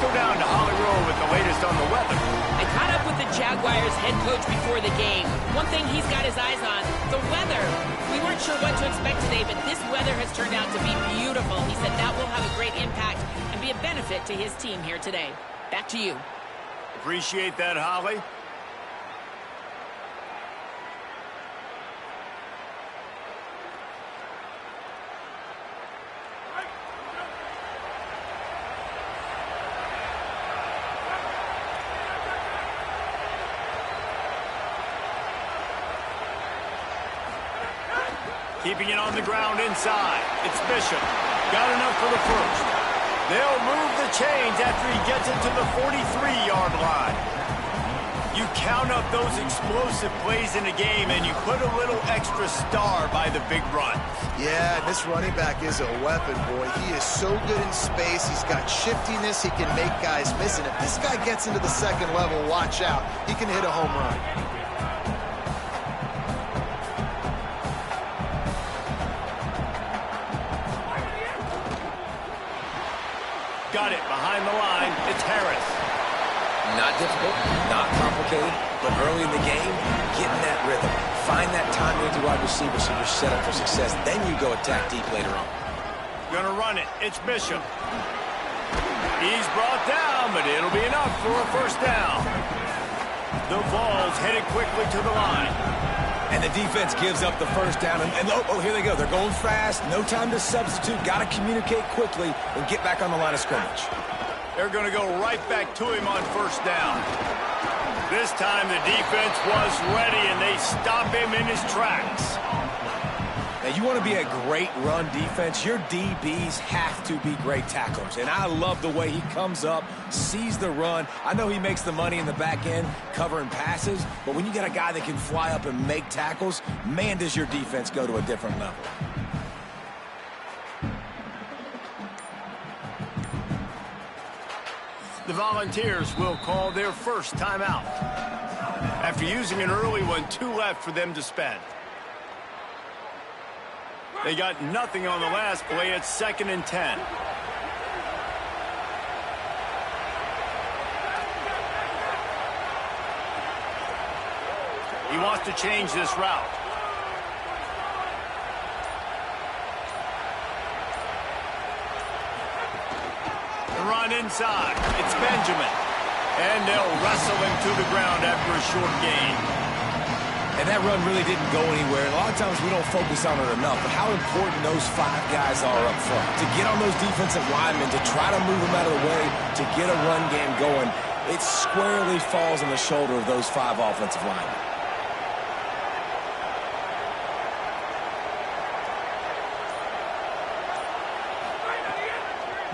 go down to Holly Rowe with the latest on the weather. I caught up with the Jaguars head coach before the game. One thing he's got his eyes on, the weather. We weren't sure what to expect today, but this weather has turned out to be beautiful. He said that will have a great impact and be a benefit to his team here today. Back to you. Appreciate that, Holly. Keeping it on the ground inside. It's Bishop. Got enough for the first. They'll move the chains after he gets it to the 43-yard line. You count up those explosive plays in a game, and you put a little extra star by the big run. Yeah, this running back is a weapon, boy. He is so good in space. He's got shiftiness. He can make guys miss. And if this guy gets into the second level, watch out. He can hit a home run. Got it behind the line. It's Harris. Not difficult, not complicated, but early in the game, getting that rhythm. Find that timing with your wide receiver so you're set up for success. Then you go attack deep later on. Gonna run it. It's Bishop. He's brought down, but it'll be enough for a first down. The Vols headed quickly to the line. And the defense gives up the first down. And oh, here they go. They're going fast. No time to substitute. Got to communicate quickly and get back on the line of scrimmage. They're going to go right back to him on first down. This time the defense was ready, and they stop him in his tracks. Now, you want to be a great run defense, your DBs have to be great tacklers. And I love the way he comes up, sees the run. I know he makes the money in the back end covering passes, but when you got a guy that can fly up and make tackles, man, does your defense go to a different level. The Volunteers will call their first timeout. After using an early one, 2 left for them to spend. They got nothing on the last play. It's 2nd and 10. He wants to change this route. The run inside. It's Benjamin. And they'll wrestle him to the ground after a short gain. And that run really didn't go anywhere. A lot of times we don't focus on it enough, but how important those 5 guys are up front. To get on those defensive linemen, to try to move them out of the way, to get a run game going, it squarely falls on the shoulder of those 5 offensive linemen.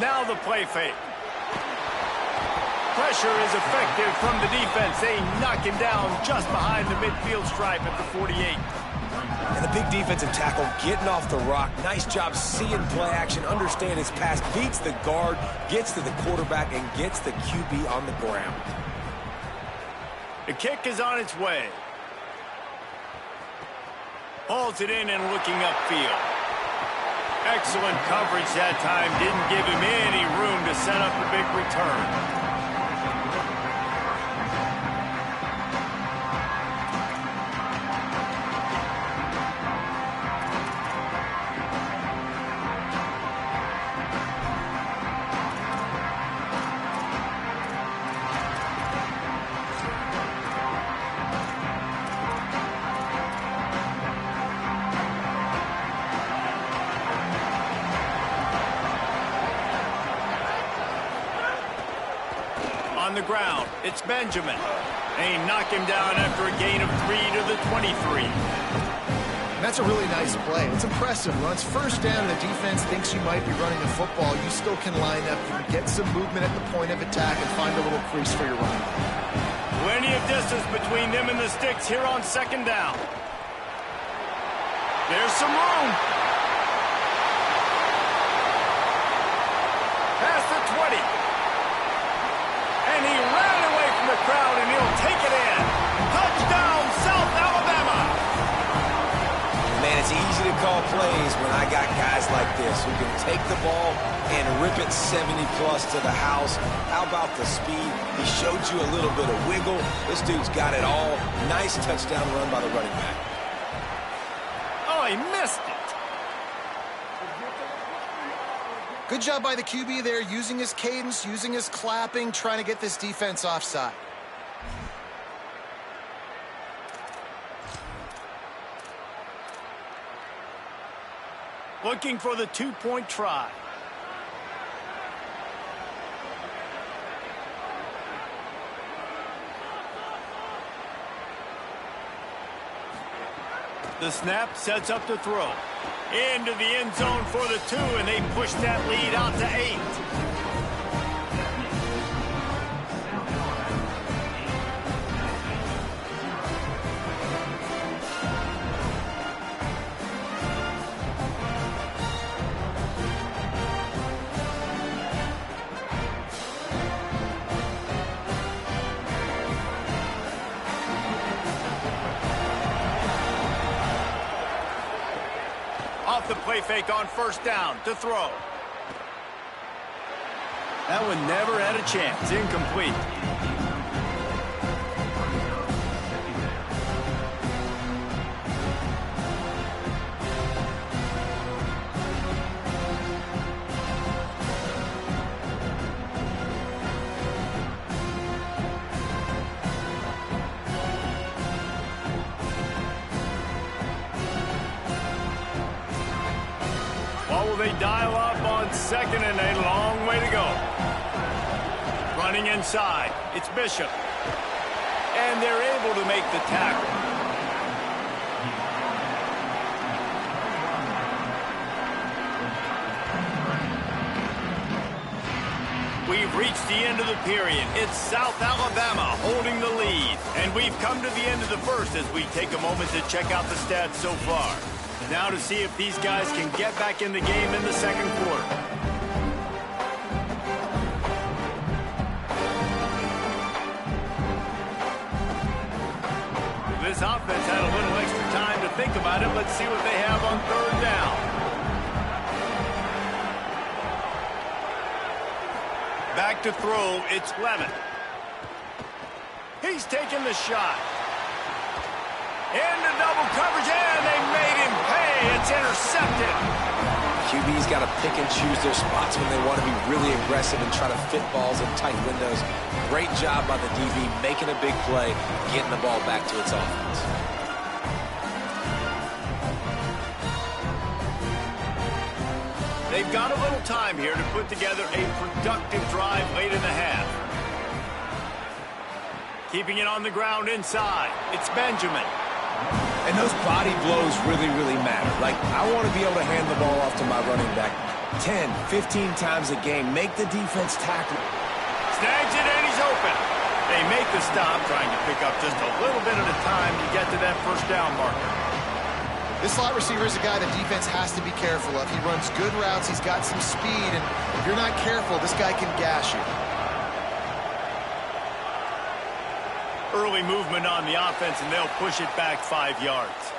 Now the play fake. Pressure is effective from the defense. They knock him down just behind the midfield stripe at the 48. And the big defensive tackle getting off the rock. Nice job seeing play action, understand his pass, beats the guard, gets to the quarterback, and gets the QB on the ground. The kick is on its way. Hauls it in and looking upfield. Excellent coverage that time. Didn't give him any room to set up a big return. On the ground, it's Benjamin. They knock him down after a gain of 3 to the 23. That's a really nice play. It's impressive. Runs first down and the defense thinks you might be running the football. You still can line up. You can get some movement at the point of attack and find a little crease for your run. Plenty of distance between them and the sticks here on 2nd down. There's some room. Past the 20. And he ran away from the crowd, and he'll take it in. Touchdown, South Alabama. Man, It's easy to call plays when I got guys like this who can take the ball and rip it 70-plus to the house. How about the speed? He showed you a little bit of wiggle. This dude's got it all. Nice touchdown run by the running back. Oh, he missed it. Good job by the QB there, using his cadence, using his clapping, trying to get this defense offside. Looking for the two-point try. The snap sets up the throw. Into the end zone for the 2, and they push that lead out to 8. Off the play fake on first down to throw. That one never had a chance. Incomplete. They dial up on second and a long way to go. Running inside, it's Bishop. And they're able to make the tackle. We've reached the end of the period. It's South Alabama holding the lead. And we've come to the end of the first as we take a moment to check out the stats so far. Now to see if these guys can get back in the game in the second quarter. This offense had a little extra time to think about it. Let's see what they have on third down. Back to throw, it's Lemon. He's taking the shot. Into double coverage, and they made him pay. It's intercepted. QB's got to pick and choose their spots when they want to be really aggressive and try to fit balls in tight windows. Great job by the DB making a big play, getting the ball back to its offense. They've got a little time here to put together a productive drive late in the half. Keeping it on the ground inside, it's Benjamin. And those body blows really, really matter. Like, I want to be able to hand the ball off to my running back 10, 15 times a game. Make the defense tackle. Snags it, and he's open. They make the stop, trying to pick up just a little bit at a time to get to that first down marker. This slot receiver is a guy the defense has to be careful of. He runs good routes. He's got some speed, and if you're not careful, this guy can gash you. Early movement on the offense, and they'll push it back 5 yards.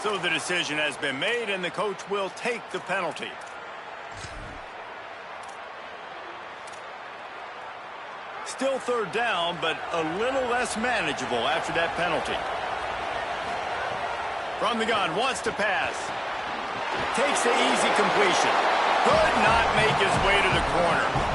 So the decision has been made, and the coach will take the penalty. Still third down, but a little less manageable after that penalty. From the gun, wants to pass. Takes the easy completion. Could not make his way to the corner.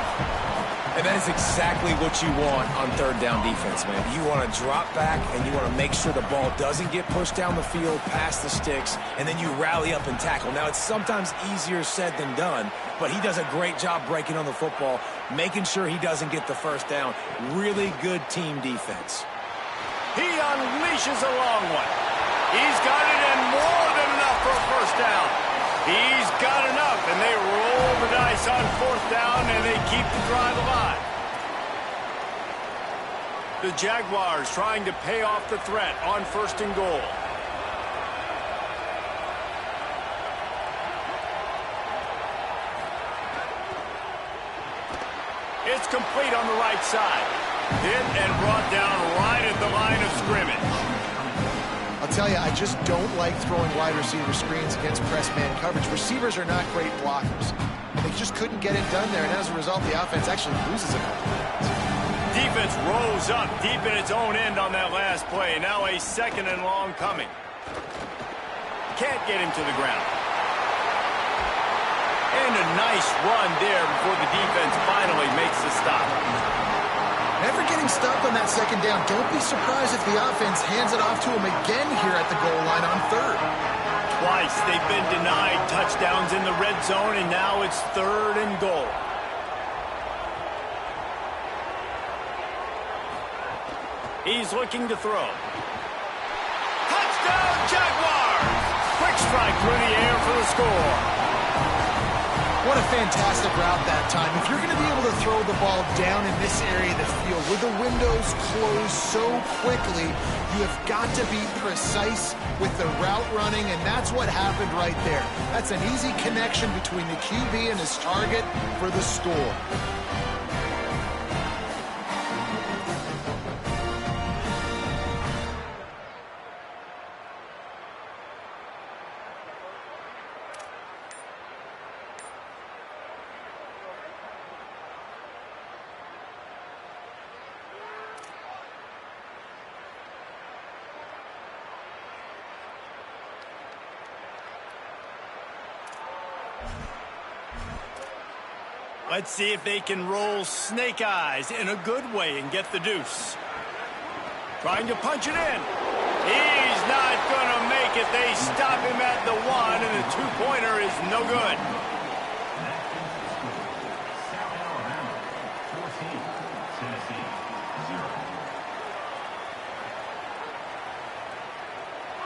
And that is exactly what you want on third down defense, man. You want to drop back, and you want to make sure the ball doesn't get pushed down the field past the sticks, and then you rally up and tackle. Now, it's sometimes easier said than done, but he does a great job breaking on the football, making sure he doesn't get the first down. Really good team defense. He unleashes a long one. He's got it, and more than enough for a first down. He's got enough, and they roll the dice on fourth down, and they keep the drive alive. The Jaguars trying to pay off the threat on first and goal. It's complete on the right side. Hit and brought down right at the line of scrimmage. I'll tell you, I just don't like throwing wide receiver screens against press man coverage. Receivers are not great blockers. And they just couldn't get it done there, and as a result, the offense actually loses a couple of yards. Defense rose up deep in its own end on that last play. Now a 2nd and long coming. Can't get him to the ground. And a nice run there before the defense finally makes the stop. Never getting stopped on that 2nd down. Don't be surprised if the offense hands it off to him again here at the goal line on 3rd. Twice they've been denied touchdowns in the red zone, and now it's 3rd and goal. He's looking to throw. Touchdown, Jaguars! Quick strike through the air for the score. What a fantastic route that time. If you're going to be able to throw the ball down in this area of the field with the windows closed so quickly, you have got to be precise with the route running, and that's what happened right there. That's an easy connection between the QB and his target for the score. Let's see if they can roll snake eyes in a good way and get the deuce. Trying to punch it in. He's not going to make it. They stop him at the 1, and the 2-pointer is no good.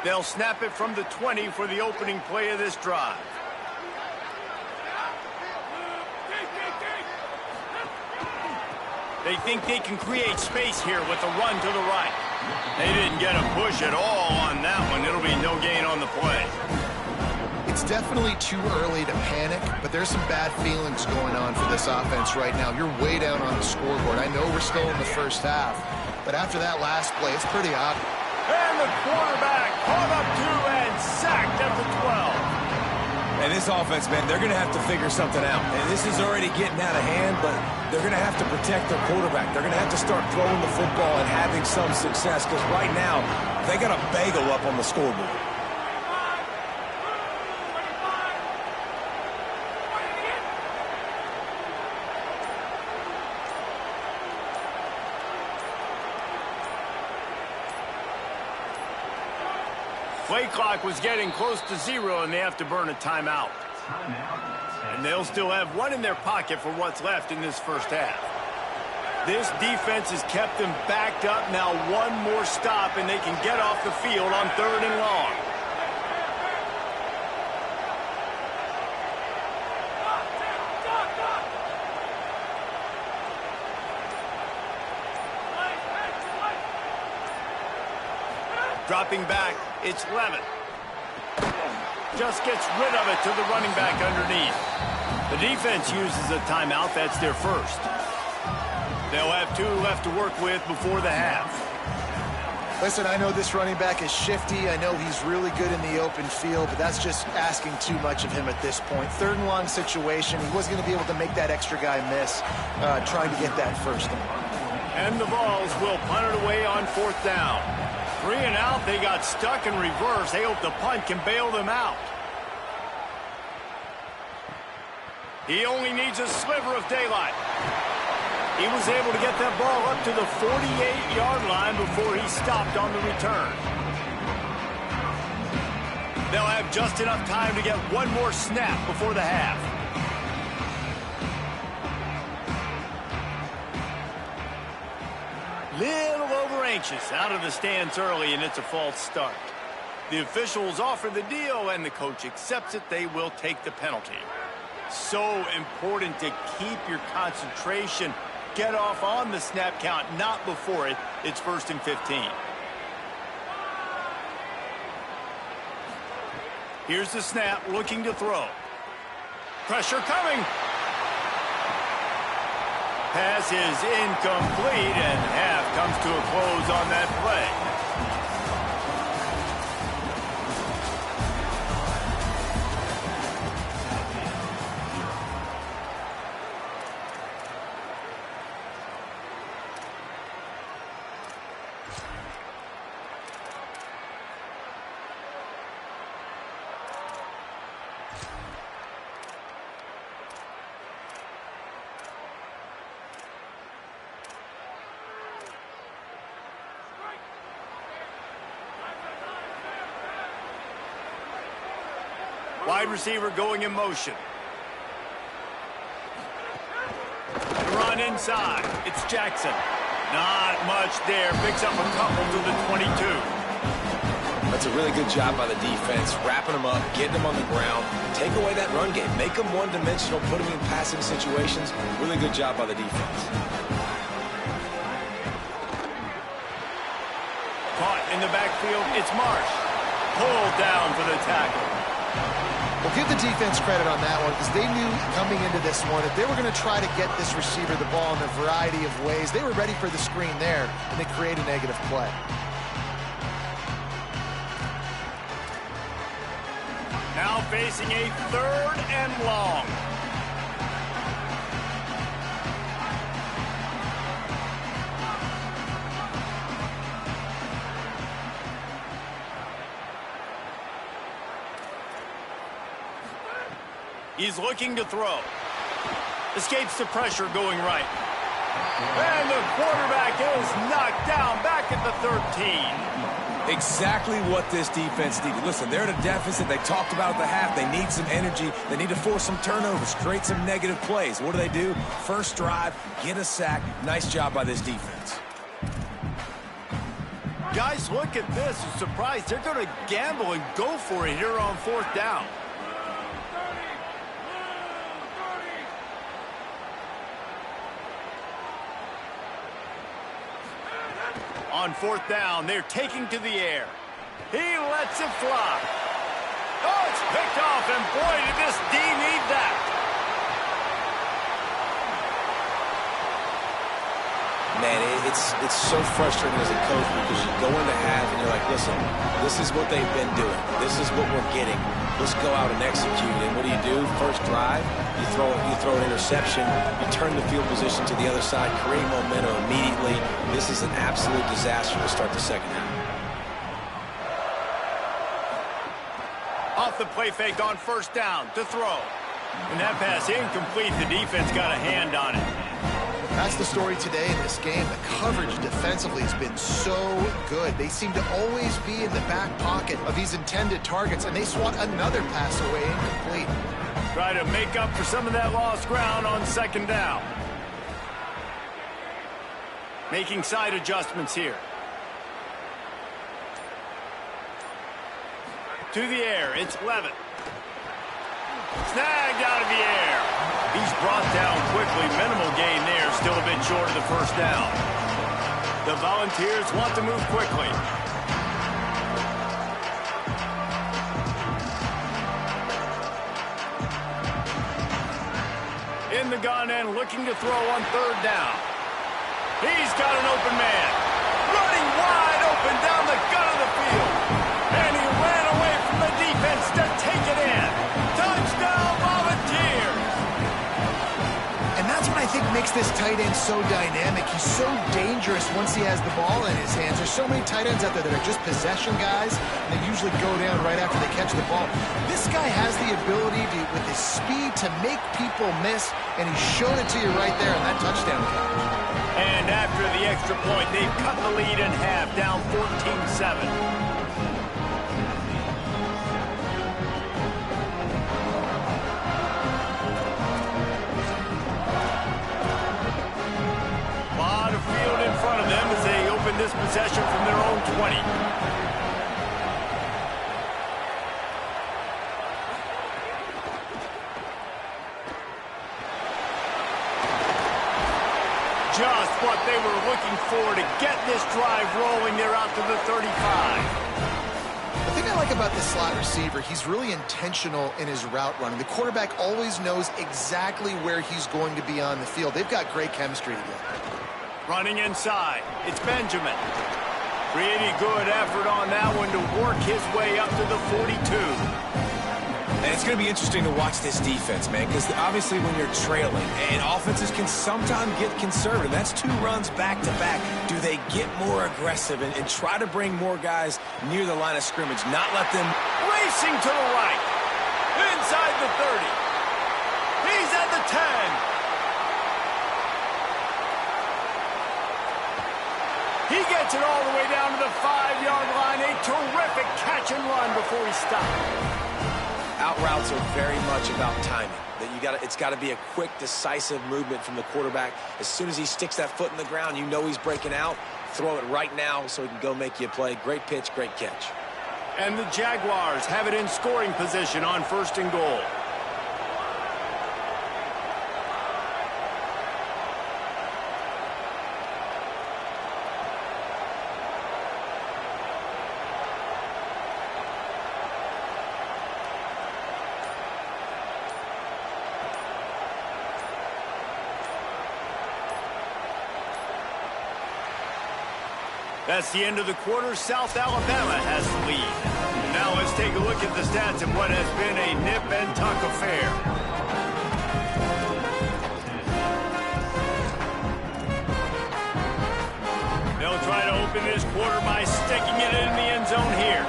They'll snap it from the 20 for the opening play of this drive. They think they can create space here with a run to the right. They didn't get a push at all on that one. It'll be no gain on the play. It's definitely too early to panic, but there's some bad feelings going on for this offense right now. You're way down on the scoreboard. I know we're still in the first half, but after that last play, it's pretty obvious. And the quarterback caught up to and sacked at the 12. And this offense, man, they're going to have to figure something out. And this is already getting out of hand, but they're going to have to protect their quarterback. They're going to have to start throwing the football and having some success, because right now, they got a bagel up on the scoreboard. Play clock was getting close to 0, and they have to burn a timeout. And they'll still have one in their pocket for what's left in this first half. This defense has kept them backed up. Now one more stop, and they can get off the field on 3rd and long. Dropping back, it's Lemon. Just gets rid of it to the running back underneath. The defense uses a timeout. That's their first. They'll have 2 left to work with before the half. Listen, I know this running back is shifty. I know he's really good in the open field, but that's just asking too much of him at this point. 3rd and long situation. He wasn't going to be able to make that extra guy miss, trying to get that first one. And the Vols will punt it away on 4th down. 3 and out, they got stuck in reverse. They hope the punt can bail them out. He only needs a sliver of daylight. He was able to get that ball up to the 48-yard line before he stopped on the return. They'll have just enough time to get one more snap before the half. Little over anxious out of the stands early, and it's a false start. The officials offer the deal, and the coach accepts it. They will take the penalty. So important to keep your concentration. Get off on the snap count, not before it. It's 1st and 15. Here's the snap, looking to throw. Pressure coming. Pass is incomplete, and half comes to a close on that play. Wide receiver going in motion. Run inside. It's Jackson. Not much there. Picks up a couple to the 22. That's a really good job by the defense, wrapping them up, getting them on the ground, take away that run game, make them one-dimensional, put them in passing situations. Really good job by the defense. Caught in the backfield, it's Marsh. Pulled down for the tackle. Well, give the defense credit on that one because they knew coming into this one if they were going to try to get this receiver the ball in a variety of ways, they were ready for the screen there, and they create a negative play. Now facing a 3rd and long. He's looking to throw. Escapes the pressure going right. And the quarterback is knocked down back at the 13. Exactly what this defense needed. Listen, they're at a deficit. They talked about at the half. They need some energy. They need to force some turnovers, create some negative plays. What do? First drive, get a sack. Nice job by this defense. Guys, look at this. I'm surprised they're going to gamble and go for it here on 4th down. On 4th down, they're taking to the air. He lets it fly. Oh, it's picked off, and boy, did this D need that. Man, it's so frustrating as a coach because you go into half and you're like, listen, this is what they've been doing. This is what we're getting. Let's go out and execute. And what do? First drive, you throw an interception, you turn the field position to the other side, create momentum immediately. This is an absolute disaster to start the second half. Off the play fake on 1st down to throw. And that pass incomplete. The defense got a hand on it. That's the story today in this game. The coverage defensively has been so good. They seem to always be in the back pocket of these intended targets, and they swat another pass away incomplete. Try to make up for some of that lost ground on 2nd down. Making side adjustments here. To the air, it's Levitt. Snagged out of the air. He's brought down quickly. Minimal gain there. Still a bit short of the 1st down. The Volunteers want to move quickly. In the gun and looking to throw on 3rd down. He's got an open man. Running wide open down the gut of the field. And he ran away from the defense to take it in. Touchdown, Volunteers! And that's what I think makes this tight end so dynamic. He's so dangerous once he has the ball in his hands. There's so many tight ends out there that are just possession guys, and they usually go down right after they catch the ball. This guy has the ability to, with his speed, to make people miss, and he showed it to you right there in that touchdown catch. And after the extra point, they've cut the lead in half, down 14-7. This possession from their own 20. Just what they were looking for to get this drive rolling. They're out to the 35. The thing I like about the slot receiver, he's really intentional in his route running. The quarterback always knows exactly where he's going to be on the field. They've got great chemistry together. Running inside, it's Benjamin. Pretty good effort on that one to work his way up to the 42. And it's going to be interesting to watch this defense, man, because obviously when you're trailing, and offenses can sometimes get conservative. That's 2 runs back-to-back. Do they get more aggressive and try to bring more guys near the line of scrimmage, not let them... Racing to the right, inside the 30. He's at the 10. He gets it all the way down to the 5-yard line. A terrific catch and run before he stopped. Out routes are very much about timing. It's got to be a quick, decisive movement from the quarterback. As soon as he sticks that foot in the ground, you know he's breaking out. Throw it right now so he can go make you a play. Great pitch, great catch. And the Jaguars have it in scoring position on 1st and goal. That's the end of the quarter. South Alabama has the lead. Now let's take a look at the stats of what has been a nip and tuck affair. They'll try to open this quarter by sticking it in the end zone here.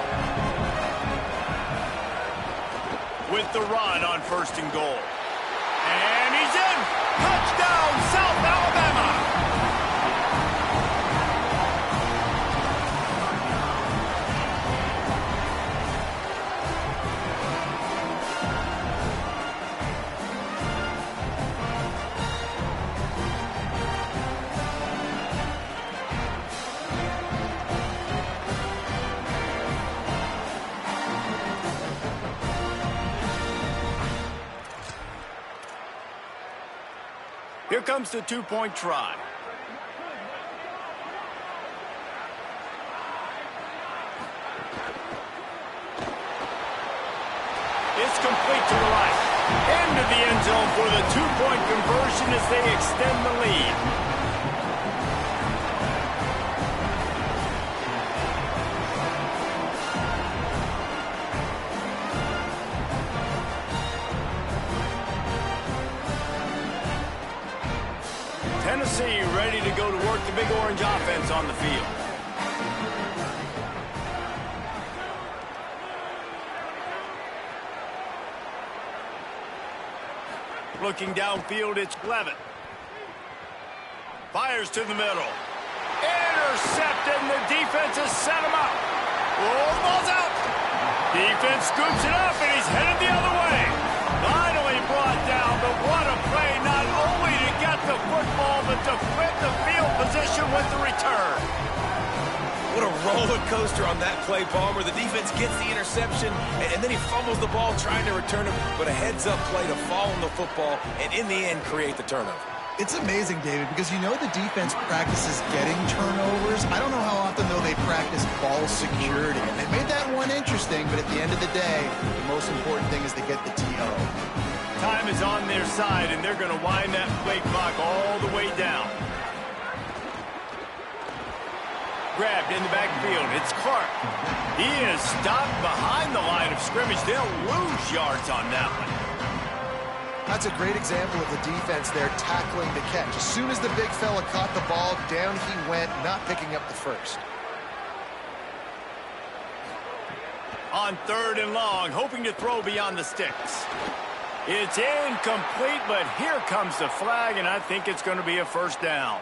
With the run on 1st and goal. And he's in! Touchdown, South Alabama! Here comes the two-point try. It's complete to the right. Into the end zone for the two-point conversion as they extend the lead. Tennessee ready to go to work the Big Orange offense on the field. Looking downfield, it's Levitt. Fires to the middle. Intercepted, and the defense has set him up. Oh, ball's out. Defense scoops it up, and he's headed the other way. Finally brought down, but what a play, not only to get the football, but to flip the field position with the return. What a roller coaster on that play, Palmer. The defense gets the interception, and then he fumbles the ball trying to return it, but a heads-up play to fall on the football, and in the end, create the turnover. It's amazing, David, because you know the defense practices getting turnovers. I don't know how often, though, they practice ball security. And they made that one interesting, but at the end of the day, the most important thing is to get the TO. Time is on their side, and they're going to wind that play clock all the way down. Grabbed in the backfield. It's Clark. He is stopped behind the line of scrimmage. They'll lose yards on that one. That's a great example of the defense there tackling the catch. As soon as the big fella caught the ball, down he went, not picking up the first. On 3rd and long, hoping to throw beyond the sticks. It's incomplete, but here comes the flag, and I think it's going to be a first down.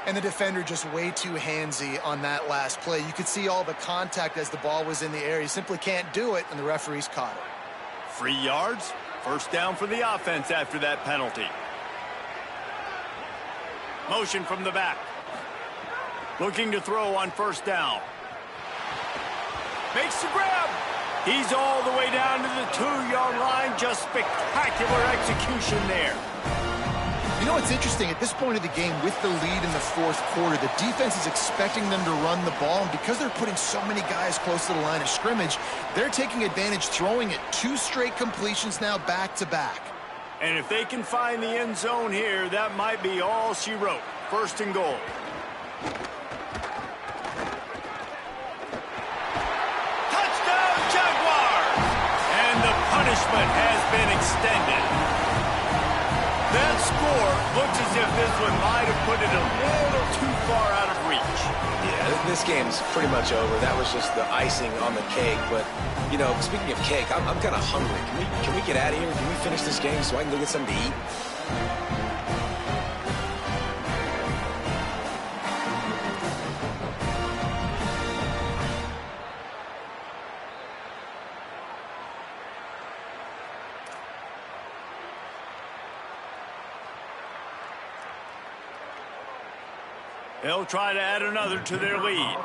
And the defender just way too handsy on that last play. You could see all the contact as the ball was in the air. He simply can't do it, and the referees caught it. 3 yards. First down for the offense after that penalty. Motion from the back. Looking to throw on 1st down. Makes the grab. He's all the way down to the 2-yard line. Just spectacular execution there. You know what's interesting? At this point of the game, with the lead in the 4th quarter, the defense is expecting them to run the ball, and because they're putting so many guys close to the line of scrimmage, they're taking advantage, throwing it 2 straight completions now back-to-back. And if they can find the end zone here, that might be all she wrote. 1st and goal. Touchdown, Jaguars! And the punishment has been extended. That score looks as if this one might have put it a little too far out of reach. Yeah, this game's pretty much over. That was just the icing on the cake. But, you know, speaking of cake, I'm kind of hungry. Can we get out of here? Can we finish this game so I can go get something to eat? They'll try to add another to their lead.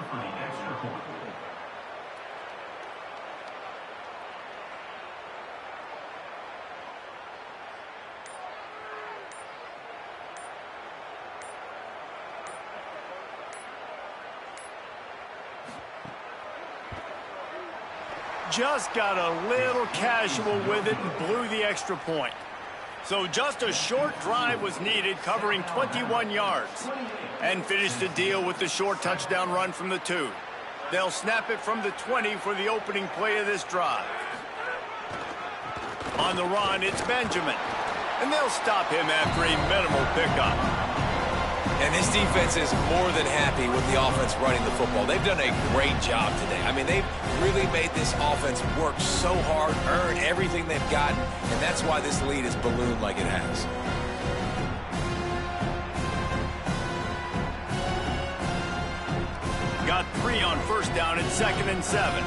Just got a little casual with it and blew the extra point. So just a short drive was needed, covering 21 yards. And finished the deal with the short touchdown run from the 2. They'll snap it from the 20 for the opening play of this drive. On the run, it's Benjamin. And they'll stop him after a minimal pickup. And this defense is more than happy with the offense running the football. They've done a great job today. I mean, they've really made this offense work so hard, earn everything they've gotten, and that's why this lead has ballooned like it has. Got 3 on first down and 2nd and 7.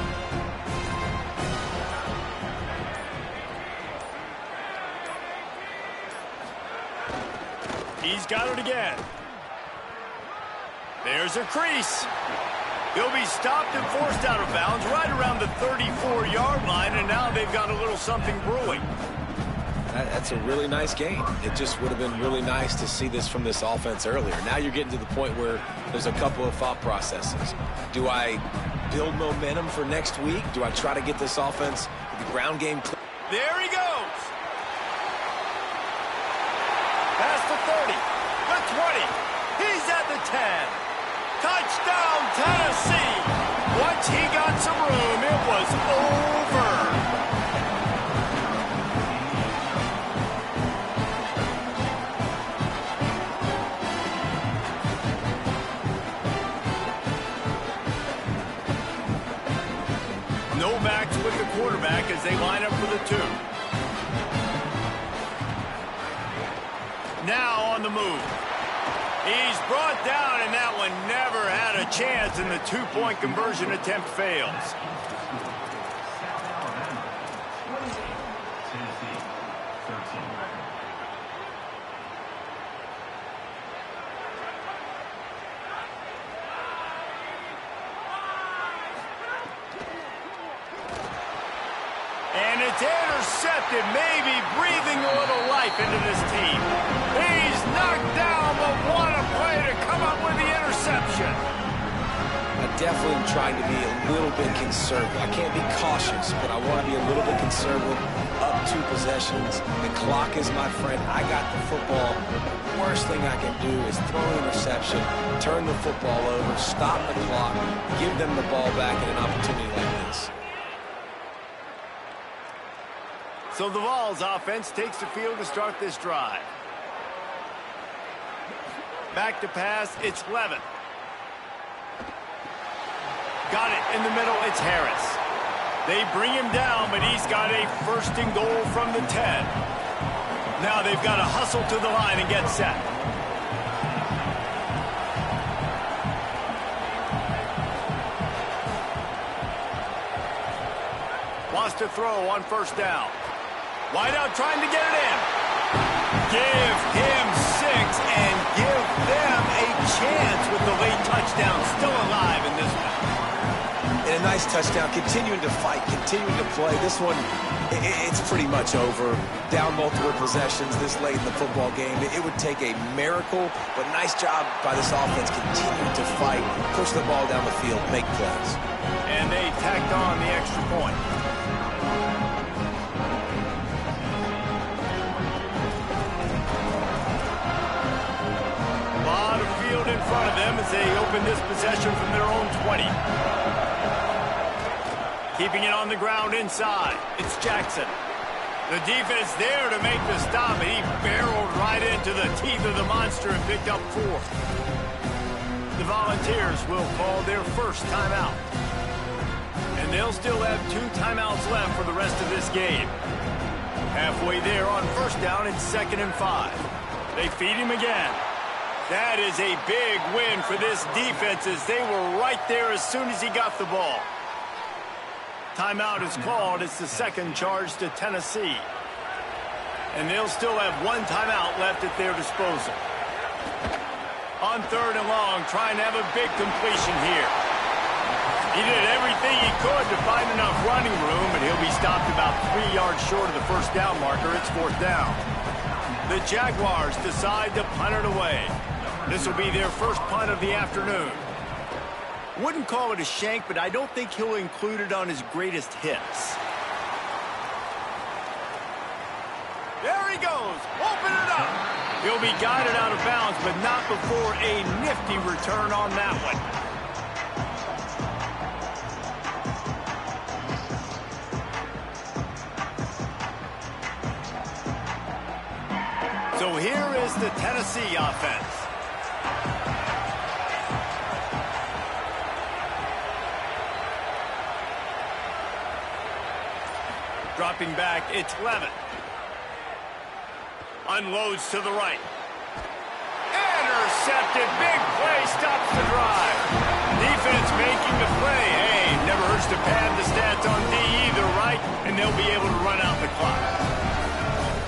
He's got it again. There's a crease. He'll be stopped and forced out of bounds right around the 34-yard line, and now they've got a little something brewing. That's a really nice game. It just would have been really nice to see this from this offense earlier. Now you're getting to the point where there's a couple of thought processes. Do I build momentum for next week? Do I try to get this offense with the ground game? There he goes. Past the 30, the 20. He's at the 10. Touchdown, Tennessee. Once he got some room, it was over. No backs with the quarterback as they line up for the 2. Now on the move. He's brought down, and that one never had a chance, and the 2-point conversion attempt fails. And it's intercepted, maybe breathing a little life into this team. He's knocked down, but what a play to come up with the interception. I definitely am trying to be a little bit conservative. I can't be cautious, but I want to be a little bit conservative. Up 2 possessions. The clock is my friend. I got the football. The worst thing I can do is throw an interception, turn the football over, stop the clock, give them the ball back at an opportunity like this. So the Vols offense takes the field to start this drive. Back to pass, it's Levin. Got it in the middle, it's Harris. They bring him down, but he's got a 1st and goal from the 10. Now they've got to hustle to the line and get set. Wants to throw on 1st down. Wide out trying to get it in. Give him 6 and give them a chance with the late touchdown. Still alive in this one. And a nice touchdown, continuing to fight, continuing to play. This one, it's pretty much over. Down multiple possessions this late in the football game. It would take a miracle, but nice job by this offense continuing to fight, push the ball down the field, make plays. And they tacked on the extra point. In front of them as they open this possession from their own 20. Keeping it on the ground inside. It's Jackson. The defense there to make the stop, and he barreled right into the teeth of the monster and picked up 4. The Volunteers will call their first timeout. And they'll still have 2 timeouts left for the rest of this game. Halfway there on 1st down, it's 2nd and 5. They feed him again. That is a big win for this defense as they were right there as soon as he got the ball. Timeout is called. It's the 2nd charge to Tennessee. And they'll still have 1 timeout left at their disposal. On 3rd and long, trying to have a big completion here. He did everything he could to find enough running room, but he'll be stopped about 3 yards short of the first down marker. It's 4th down. The Jaguars decide to punt it away. This will be their first punt of the afternoon. Wouldn't call it a shank, but I don't think he'll include it on his greatest hits. There he goes. Open it up. He'll be guided out of bounds, but not before a nifty return on that one. So here is the Tennessee offense. Dropping back, it's Levin. Unloads to the right. Intercepted. Big play stops the drive. Defense making the play. Hey, never hurts to pad the stats on D either, right? And they'll be able to run out the clock.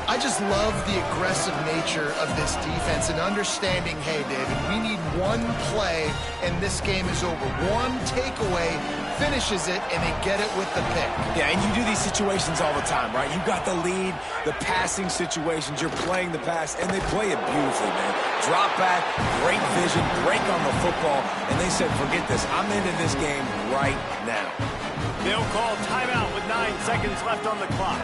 I just love the aggressive nature of this defense and understanding, hey, David, we need one play and this game is over. One takeaway finishes it and they get it with the pick. Yeah, and you do these situations all the time, right? You got the lead, the passing situations, you're playing the pass, and they play it beautifully, man. Drop back, great vision, break on the football, and they said, forget this, I'm into this game right now. They'll call timeout with 9 seconds left on the clock.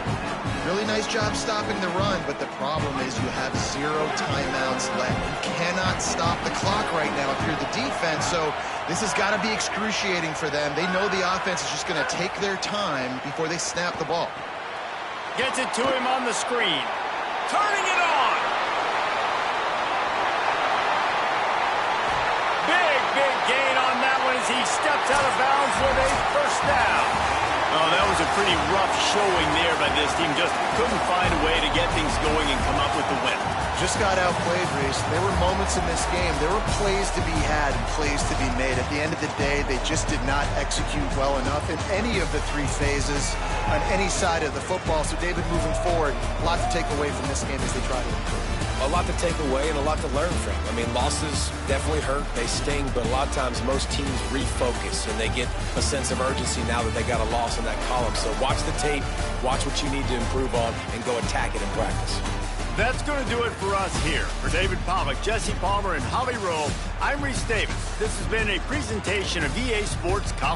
Really nice job stopping the run, but the problem is you have 0 timeouts left. You cannot stop the clock right now if you're the defense, so this has got to be excruciating for them. They know the offense is just going to take their time before they snap the ball. Gets it to him on the screen. Turning it on. Big gain on that one as he steps out of bounds with a first down. Oh, that was a pretty rough showing there by this team. Just couldn't find a way to get things going and come up with the win. Just got outplayed, Reese. There were moments in this game. There were plays to be had and plays to be made. At the end of the day, they just did not execute well enough in any of the 3 phases on any side of the football. So, David, moving forward, a lot to take away from this game as they try to improve. A lot to take away and a lot to learn from. I mean, losses definitely hurt, they sting, but a lot of times most teams refocus and they get a sense of urgency now that they got a loss in that column. So watch the tape, watch what you need to improve on, and go attack it in practice. That's going to do it for us here. For David Pollack, Jesse Palmer, and Holly Rowe, I'm Reese Davis. This has been a presentation of EA Sports College.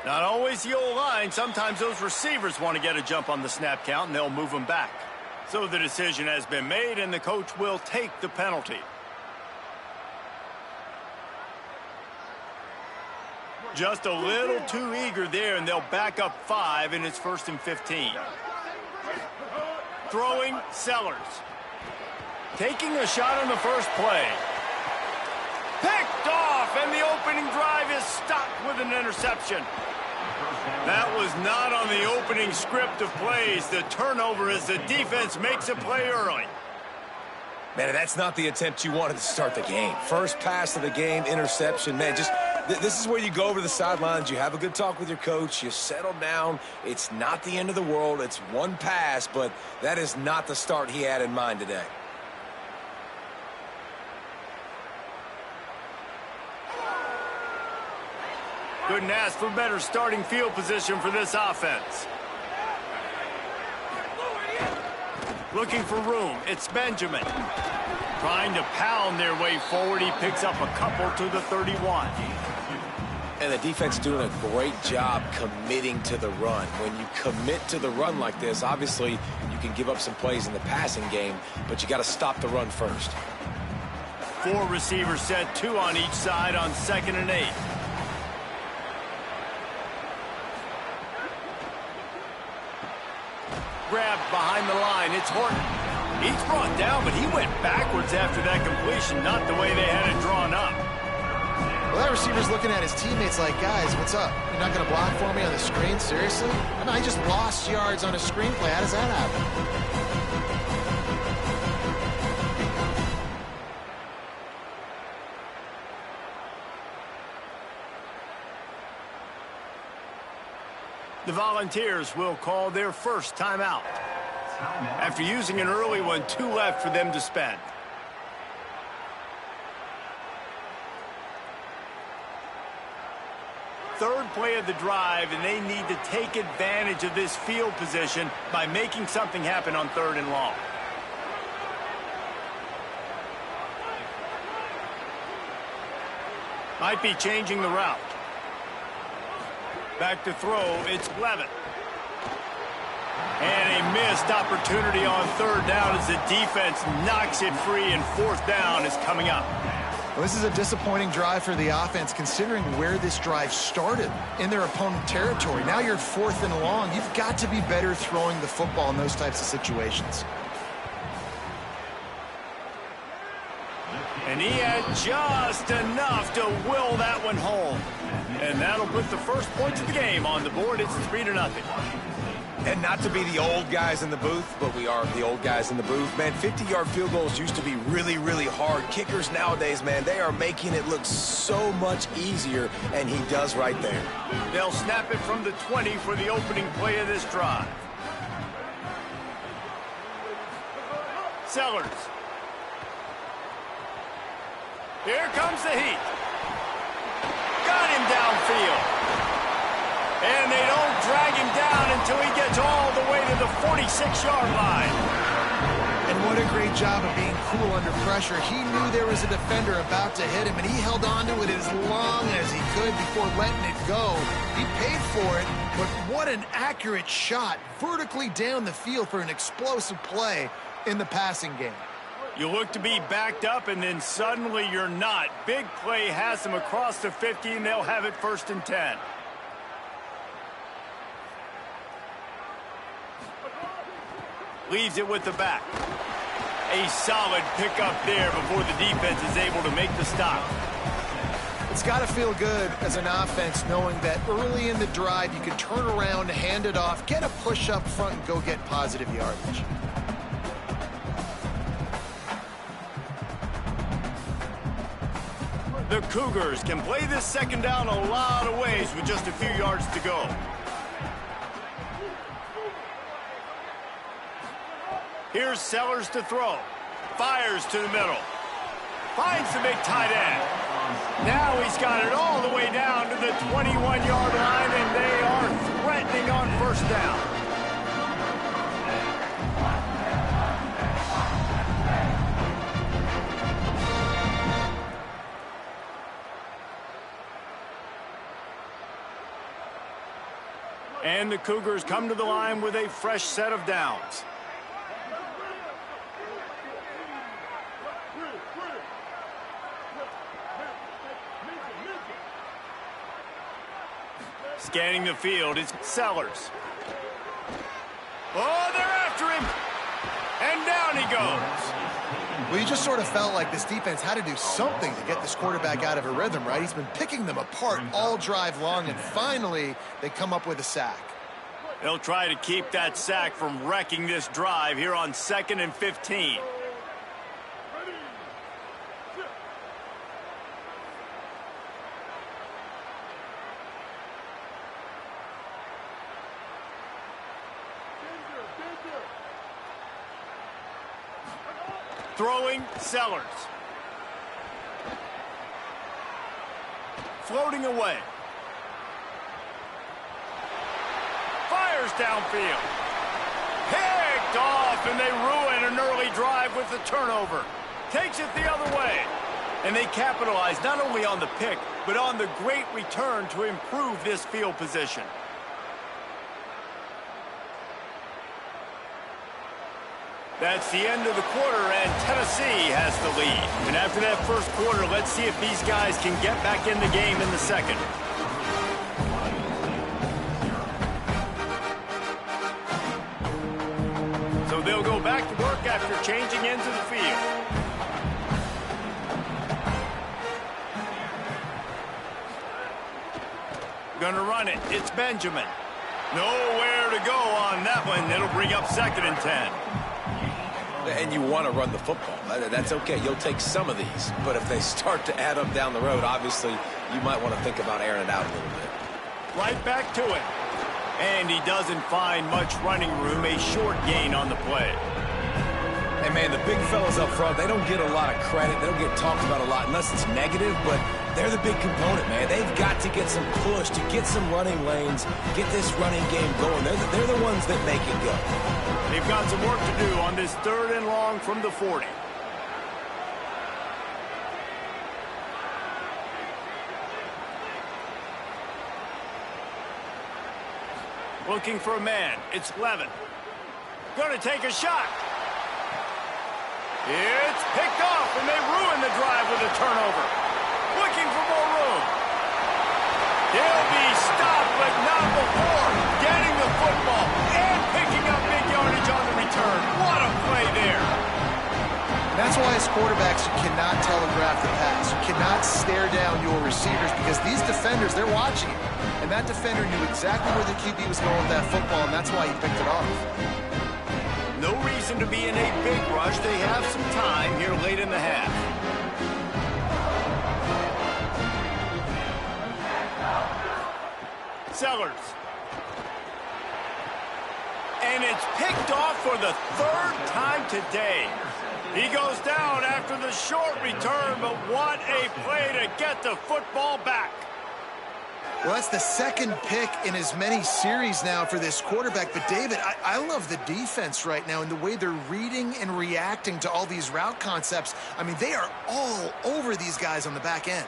Not always the old line. Sometimes those receivers want to get a jump on the snap count, and they'll move them back. So the decision has been made, and the coach will take the penalty. Just a little too eager there, and they'll back up 5, and it's 1st and 15. Throwing, Sellers. Taking a shot on the first play. Picked off, and the opening drive is stopped with an interception. That was not on the opening script of plays. The turnover as the defense makes a play early. Man, that's not the attempt you wanted to start the game. First pass of the game, interception. Man, this is where you go over to the sidelines. You have a good talk with your coach. You settle down. It's not the end of the world. It's one pass, but that is not the start he had in mind today. Couldn't ask for better starting field position for this offense. Looking for room. It's Benjamin. Trying to pound their way forward. He picks up a couple to the 31. And the defense doing a great job committing to the run. When you commit to the run like this, obviously you can give up some plays in the passing game, but you got to stop the run first. 4 receivers set, 2 on each side on 2nd and 8. Grabbed behind the line. It's Horton. He's brought down, but he went backwards after that completion, not the way they had it drawn up. Well, that receiver's looking at his teammates like, guys, what's up? You're not going to block for me on the screen? Seriously? I mean, I just lost yards on a screenplay. How does that happen? The Volunteers will call their first timeout. After using an early one, 2 left for them to spend. Third play of the drive, and they need to take advantage of this field position by making something happen on 3rd and long. Might be changing the route. Back to throw, it's Levin. And a missed opportunity on 3rd down as the defense knocks it free, and 4th down is coming up. Well, this is a disappointing drive for the offense, considering where this drive started in their opponent territory. Now you're 4th and long. You've got to be better throwing the football in those types of situations. And he had just enough to will that one home. And that'll put the first points of the game on the board. It's 3-0. And not to be the old guys in the booth, but we are the old guys in the booth. Man, 50-yard field goals used to be really, really hard. Kickers nowadays, man, they are making it look so much easier, and he does right there. They'll snap it from the 20 for the opening play of this drive. Sellers. Here comes the heat. Got him downfield. And they don't drag him down until he gets all the way to the 46-yard line. And what a great job of being cool under pressure. He knew there was a defender about to hit him, and he held on to it as long as he could before letting it go. He paid for it, but what an accurate shot vertically down the field for an explosive play in the passing game. You look to be backed up, and then suddenly you're not. Big play has them across the 50, and they'll have it 1st and 10. Leaves it with the back. A solid pickup there before the defense is able to make the stop. It's got to feel good as an offense knowing that early in the drive you can turn around, hand it off, get a push up front, and go get positive yardage. The Cougars can play this 2nd down a lot of ways with just a few yards to go. Here's Sellers to throw. Fires to the middle. Finds the big tight end. Now he's got it all the way down to the 21-yard line, and they are threatening on 1st down. And the Cougars come to the line with a fresh set of downs. Scanning the field, it's Sellers. Oh, they're after him. And down he goes. Well, you just sort of felt like this defense had to do something to get this quarterback out of a rhythm, right? He's been picking them apart all drive long, and finally they come up with a sack. They'll try to keep that sack from wrecking this drive here on 2nd and 15. Throwing, Sellers. Floating away. Fires downfield. Picked off, and they ruin an early drive with the turnover. Takes it the other way. And they capitalize not only on the pick, but on the great return to improve this field position. That's the end of the quarter, and Tennessee has the lead. And after that first quarter, let's see if these guys can get back in the game in the second. So they'll go back to work after changing into the field. Gonna run it. It's Benjamin. Nowhere to go on that one. It'll bring up 2nd and 10. And you want to run the football. That's okay. You'll take some of these. But if they start to add up down the road, obviously, you might want to think about airing it out a little bit. Right back to it. And he doesn't find much running room. A short gain on the play. And, man, the big fellas up front, they don't get a lot of credit. They don't get talked about a lot unless it's negative, but they're the big component, man. They've got to get some push to get some running lanes, get this running game going. They're the ones that make it go. They've got some work to do on this 3rd and long from the 40. Looking for a man. It's Levin. Going to take a shot. It's picked off, and they ruin the drive with a turnover. Looking for more room. He'll be stopped, but not before getting the football and picking up big yardage on the return. What a play there. That's why as quarterbacks, you cannot telegraph the pass. You cannot stare down your receivers because these defenders, they're watching you. And that defender knew exactly where the QB was going with that football, and that's why he picked it off. No reason to be in a big rush. They have some time here late in the half. Sellers. And it's picked off for the 3rd time today. He goes down after the short return, but what a play to get the football back. Well, that's the 2nd pick in as many series now for this quarterback. But, David, I love the defense right now and the way they're reading and reacting to all these route concepts. I mean, they are all over these guys on the back end.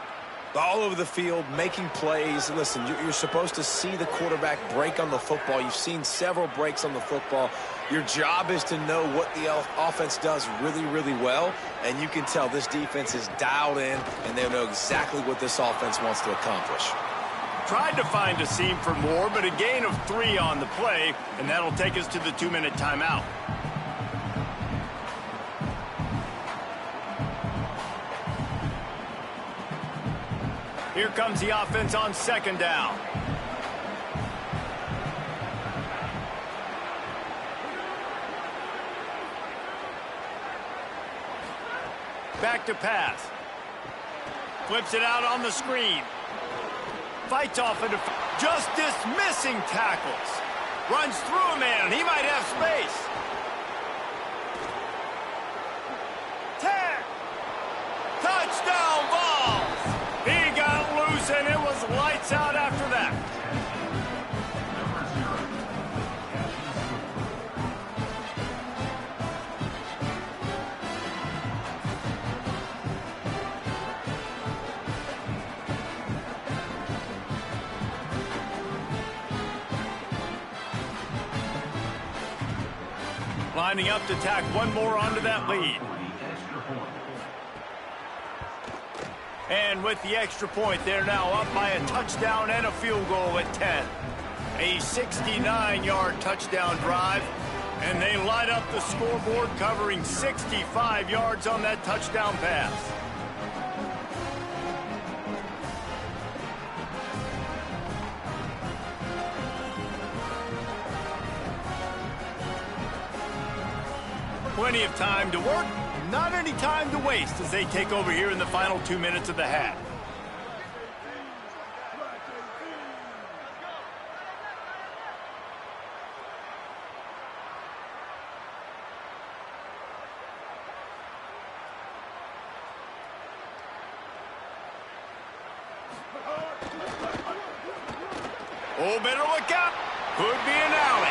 All over the field, making plays. Listen, you're supposed to see the quarterback break on the football. You've seen several breaks on the football. Your job is to know what the offense does really, really well. And you can tell this defense is dialed in, and they know exactly what this offense wants to accomplish. Tried to find a seam for more, but a gain of 3 on the play, and that'll take us to the 2-minute timeout. Here comes the offense on 2nd down. Back to pass. Flips it out on the screen. Fights off a just dismissing tackles. Runs through a man. He might have space. Tag. Touchdown balls. He got loose, and it was lights out after that. lining up to tack one more onto that lead. And with the extra point, they're now up by a touchdown and a field goal at 10. A 69-yard touchdown drive, and they light up the scoreboard covering 65 yards on that touchdown pass. Plenty of time to work, not any time to waste as they take over here in the final 2 minutes of the half. Oh, better look out. Could be an alley.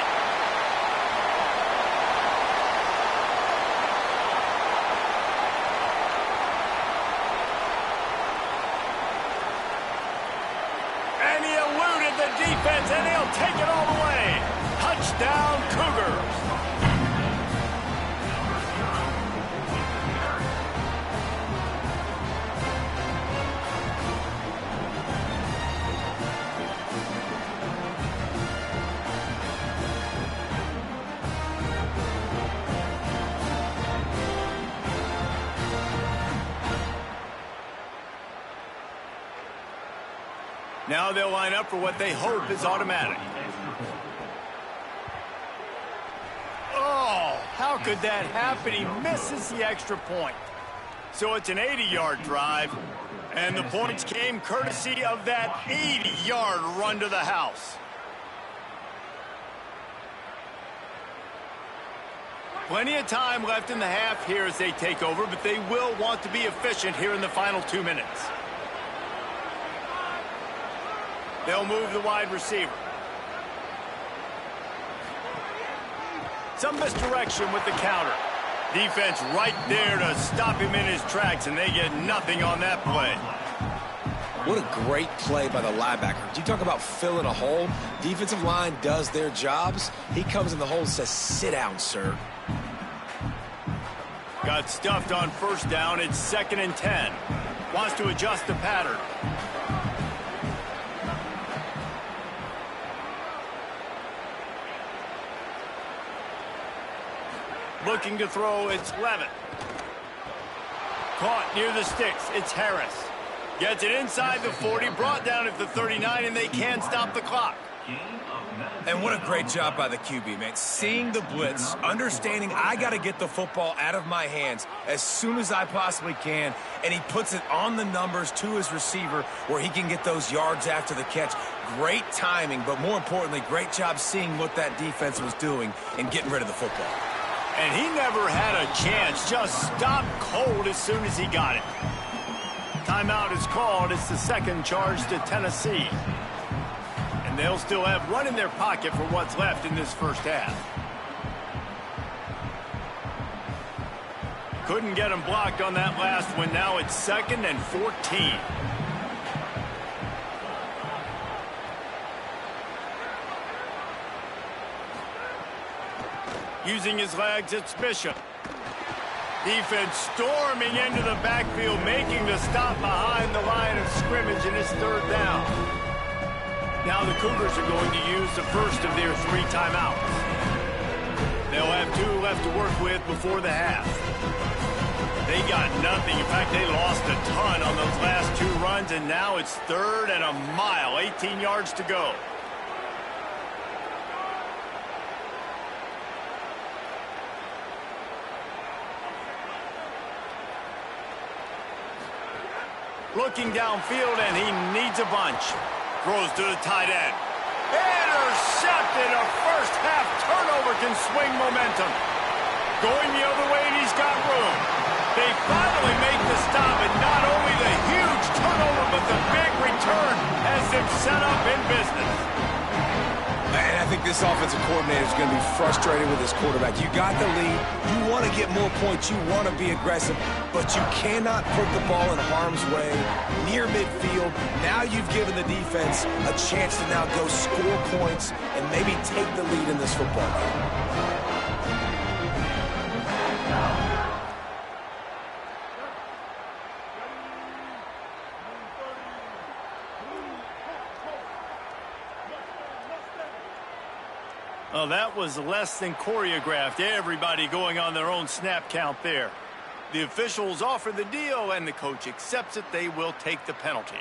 And he eluded the defense, and he'll take it all the way. Touchdown, Cougars. Now they'll line up for what they hope is automatic. Oh, how could that happen? He misses the extra point. So it's an 80-yard drive, and the points came courtesy of that 80-yard run to the house. Plenty of time left in the half here as they take over, but they will want to be efficient here in the final 2 minutes. They'll move the wide receiver. Some misdirection with the counter. Defense right there to stop him in his tracks, and they get nothing on that play. What a great play by the linebacker. You talk about filling a hole. Defensive line does their jobs. He comes in the hole and says, "Sit down, sir." Got stuffed on first down. It's 2nd and 10. Wants to adjust the pattern. Looking to throw, it's Levitt. Caught near the sticks, it's Harris. Gets it inside the 40, brought down at the 39, and they can stop the clock. And what a great job by the QB, man. Seeing the blitz, understanding I got to get the football out of my hands as soon as I possibly can, and he puts it on the numbers to his receiver where he can get those yards after the catch. Great timing, but more importantly, great job seeing what that defense was doing and getting rid of the football. And he never had a chance, just stopped cold as soon as he got it. Timeout is called. It's the second charge to Tennessee. And they'll still have run in their pocket for what's left in this first half. Couldn't get him blocked on that last one. Now it's 2nd and 14. Using his legs, it's Bishop. Defense storming into the backfield, making the stop behind the line of scrimmage, and it's 3rd down. Now the Cougars are going to use the first of their 3 timeouts. They'll have 2 left to work with before the half. They got nothing. In fact, they lost a ton on those last 2 runs, and now it's 3rd and a mile, 18 yards to go. Looking downfield, and he needs a bunch. Throws to the tight end. Intercepted. A first-half turnover can swing momentum. Going the other way, and he's got room. They finally make the stop, and not only the huge turnover, but the big return has them set up in business. And I think this offensive coordinator is going to be frustrated with his quarterback. You got the lead. You want to get more points. You want to be aggressive, but you cannot put the ball in harm's way near midfield. Now you've given the defense a chance to now go score points and maybe take the lead in this football game. Oh, that was less than choreographed. Everybody going on their own snap count there. The officials offer the deal, and the coach accepts it. They will take the penalty.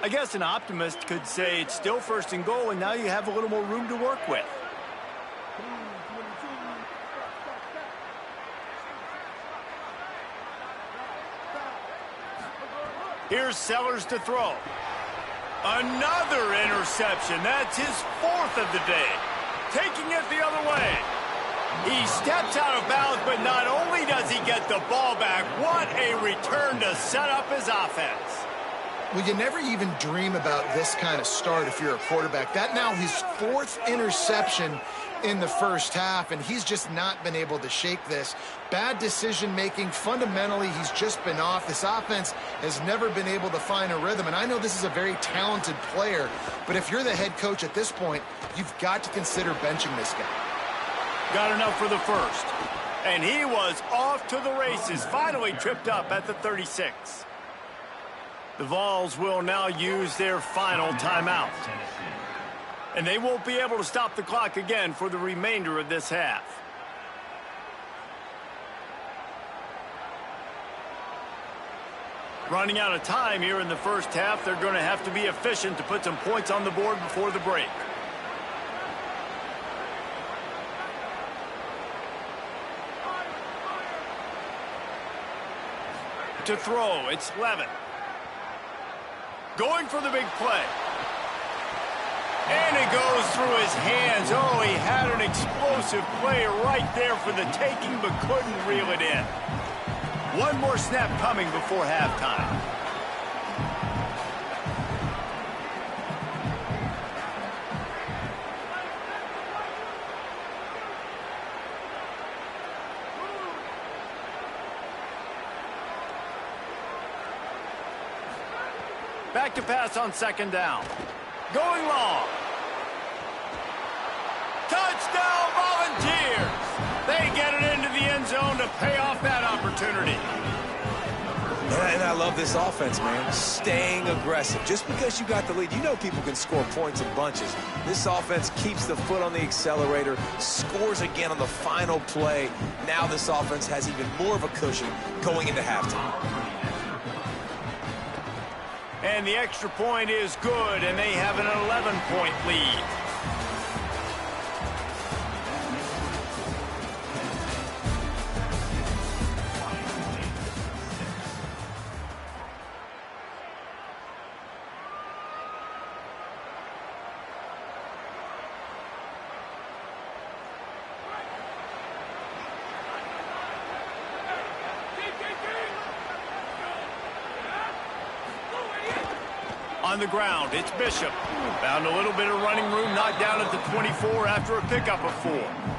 I guess an optimist could say it's still first and goal, and now you have a little more room to work with. Here's Sellers to throw. Another interception. That's his 4th of the day. Taking it the other way. He steps out of bounds, but not only does he get the ball back, what a return to set up his offense. Well, you never even dream about this kind of start if you're a quarterback. That now his 4th interception in the first half, and he's just not been able to shake this. Bad decision-making. Fundamentally, he's just been off. This offense has never been able to find a rhythm, and I know this is a very talented player, but if you're the head coach at this point, you've got to consider benching this guy. Got enough for the first. And he was off to the races, finally tripped up at the 36. The Vols will now use their final timeout. And they won't be able to stop the clock again for the remainder of this half. Running out of time here in the first half, they're going to have to be efficient to put some points on the board before the break. To throw, it's Levin. Going for the big play. And it goes through his hands. Oh, he had an explosive play right there for the taking, but couldn't reel it in. One more snap coming before halftime. Back to pass on 2nd down. Going long. Touchdown, Volunteers! They get it into the end zone to pay off that opportunity. And I love this offense, man. Staying aggressive. Just because you got the lead, you know people can score points in bunches. This offense keeps the foot on the accelerator, scores again on the final play. Now this offense has even more of a cushion going into halftime. And the extra point is good, and they have an 11-point lead. On the ground, it's Bishop. Found a little bit of running room, knocked down at the 24 after a pickup of 4.